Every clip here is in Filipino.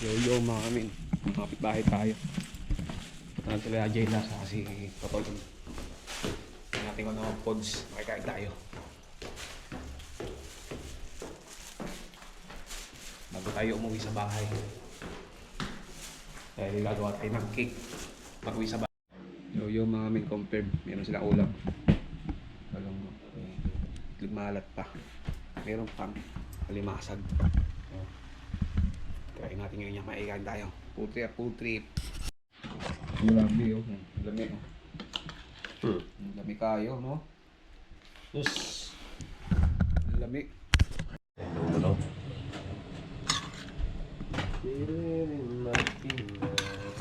Yo mga kamin, kapit-bahay tayo. Punta na sila Jayla sa kasi Totol. Tingnan natin kung ano pods, makikain tayo. Bago tayo umuwi sa bahay. Dahil gagawa tayo ng cake pag-uwi sa bahay. Yo mga kamin, confirm. Meron silang ulam. Walang itlog malat pa. Meron pang kalimasag. Try natin ngayon yung maikain tayo. Food trip. Grabe oh. Lami oh. Lami kayo, no? Yes. Lami. Ano?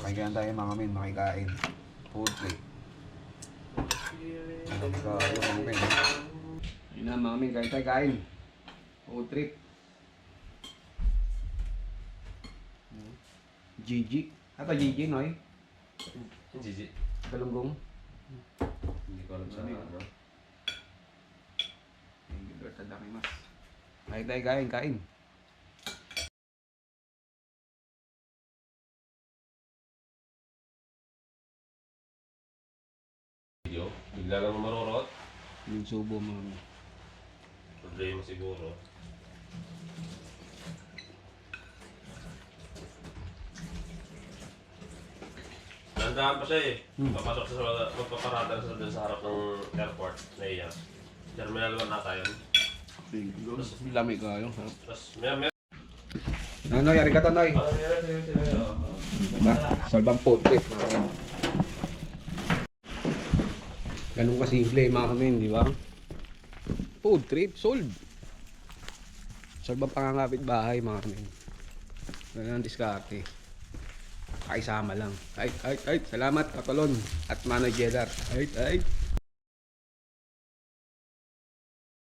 Makikain tayo mga min, makikain. Food trip. Lami kayo mga min. Yun na mga min, kain. Food trip. Gigi. Ata Gigi, no? Gigi. Galunggong. Hindi ko alam sa ano. Kain. Video. Bigla lang marurot. Yung subo mga. Problema siguro. Nandahan pa siya eh. Papasok siya sa magpaparada na siya dun sa harap ng airport na iya. Terminal 1 nata yun. Lami kayo. Tapos may Ano, yari ka to, Noy? Diba? Salbang food trip. Ganun kasimple, mga kamin, di ba? Food trip, solve. Salbang pangangapit bahay, mga kamin. Ganun ang diskarte. Kaisama lang. Ay. Salamat, Katolon at Manager. Ay.